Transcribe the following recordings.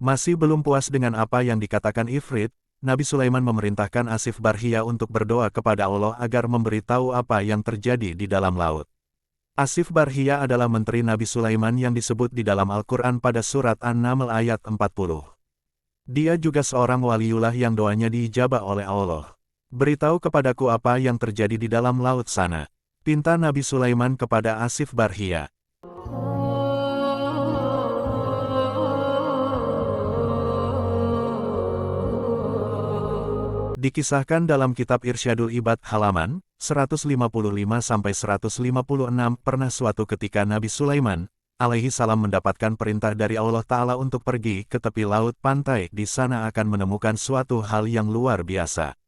Masih belum puas dengan apa yang dikatakan Ifrit, Nabi Sulaiman memerintahkan Asif Barhia untuk berdoa kepada Allah agar memberitahu apa yang terjadi di dalam laut. Asif Barhia adalah menteri Nabi Sulaiman yang disebut di dalam Al-Quran pada surat An-Naml ayat 40. Dia juga seorang waliullah yang doanya diijabah oleh Allah. Beritahu kepadaku apa yang terjadi di dalam laut sana, pinta Nabi Sulaiman kepada Asif Barhia. Dikisahkan dalam kitab Irsyadul Ibad halaman 155-156 pernah suatu ketika Nabi Sulaiman alaihi salam mendapatkan perintah dari Allah Ta'ala untuk pergi ke tepi laut pantai. Di sana akan menemukan suatu hal yang luar biasa.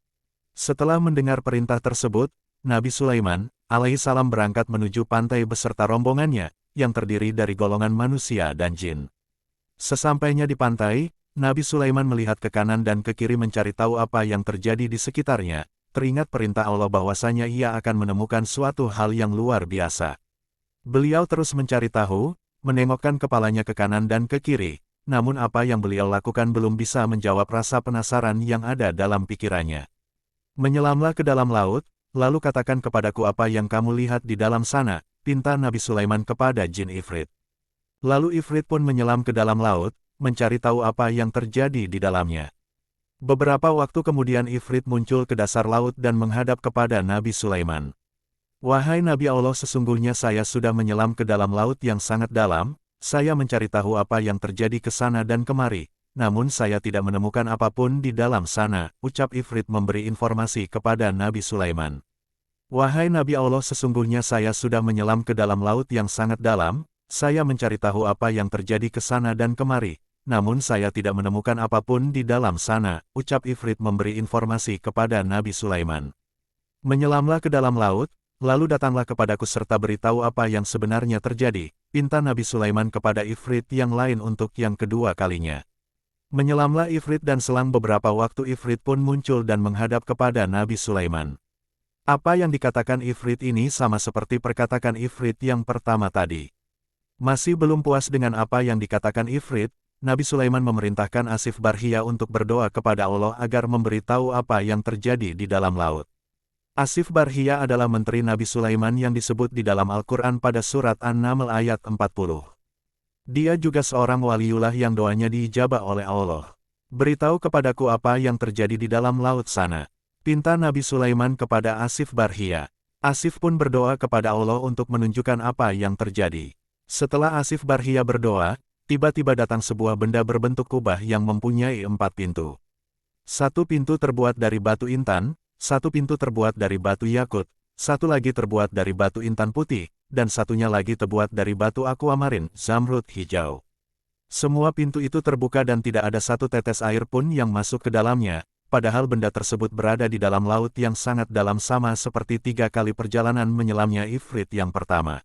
Setelah mendengar perintah tersebut, Nabi Sulaiman alaihi salam berangkat menuju pantai beserta rombongannya yang terdiri dari golongan manusia dan jin. Sesampainya di pantai, Nabi Sulaiman melihat ke kanan dan ke kiri mencari tahu apa yang terjadi di sekitarnya. Teringat perintah Allah bahwasanya ia akan menemukan suatu hal yang luar biasa. Beliau terus mencari tahu, menengokkan kepalanya ke kanan dan ke kiri, namun apa yang beliau lakukan belum bisa menjawab rasa penasaran yang ada dalam pikirannya. Menyelamlah ke dalam laut, lalu katakan kepadaku apa yang kamu lihat di dalam sana, pinta Nabi Sulaiman kepada jin Ifrit. Lalu Ifrit pun menyelam ke dalam laut, mencari tahu apa yang terjadi di dalamnya. Beberapa waktu kemudian Ifrit muncul ke dasar laut dan menghadap kepada Nabi Sulaiman. Wahai Nabi Allah, sesungguhnya saya sudah menyelam ke dalam laut yang sangat dalam, saya mencari tahu apa yang terjadi ke sana dan kemari, namun saya tidak menemukan apapun di dalam sana, ucap Ifrit memberi informasi kepada Nabi Sulaiman. Wahai Nabi Allah, sesungguhnya saya sudah menyelam ke dalam laut yang sangat dalam, saya mencari tahu apa yang terjadi ke sana dan kemari, namun saya tidak menemukan apapun di dalam sana, ucap Ifrit memberi informasi kepada Nabi Sulaiman. Menyelamlah ke dalam laut, lalu datanglah kepadaku serta beritahu apa yang sebenarnya terjadi, pinta Nabi Sulaiman kepada Ifrit yang lain untuk yang kedua kalinya. Menyelamlah Ifrit dan selang beberapa waktu Ifrit pun muncul dan menghadap kepada Nabi Sulaiman. Apa yang dikatakan Ifrit ini sama seperti perkataan Ifrit yang pertama tadi. Masih belum puas dengan apa yang dikatakan Ifrit, Nabi Sulaiman memerintahkan Asif Barhia untuk berdoa kepada Allah agar memberitahu apa yang terjadi di dalam laut. Asif Barhia adalah menteri Nabi Sulaiman yang disebut di dalam Al-Quran pada surat An-Naml ayat 40. Dia juga seorang waliullah yang doanya diijabah oleh Allah. Beritahu kepadaku apa yang terjadi di dalam laut sana, pinta Nabi Sulaiman kepada Asif Barhia. Asif pun berdoa kepada Allah untuk menunjukkan apa yang terjadi. Setelah Asif Barhia berdoa, tiba-tiba datang sebuah benda berbentuk kubah yang mempunyai 4 pintu. Satu pintu terbuat dari batu intan, satu pintu terbuat dari batu yakut, satu lagi terbuat dari batu intan putih, dan satunya lagi terbuat dari batu aquamarin, zamrud hijau. Semua pintu itu terbuka dan tidak ada satu tetes air pun yang masuk ke dalamnya, padahal benda tersebut berada di dalam laut yang sangat dalam sama seperti 3 kali perjalanan menyelamnya Ifrit yang pertama.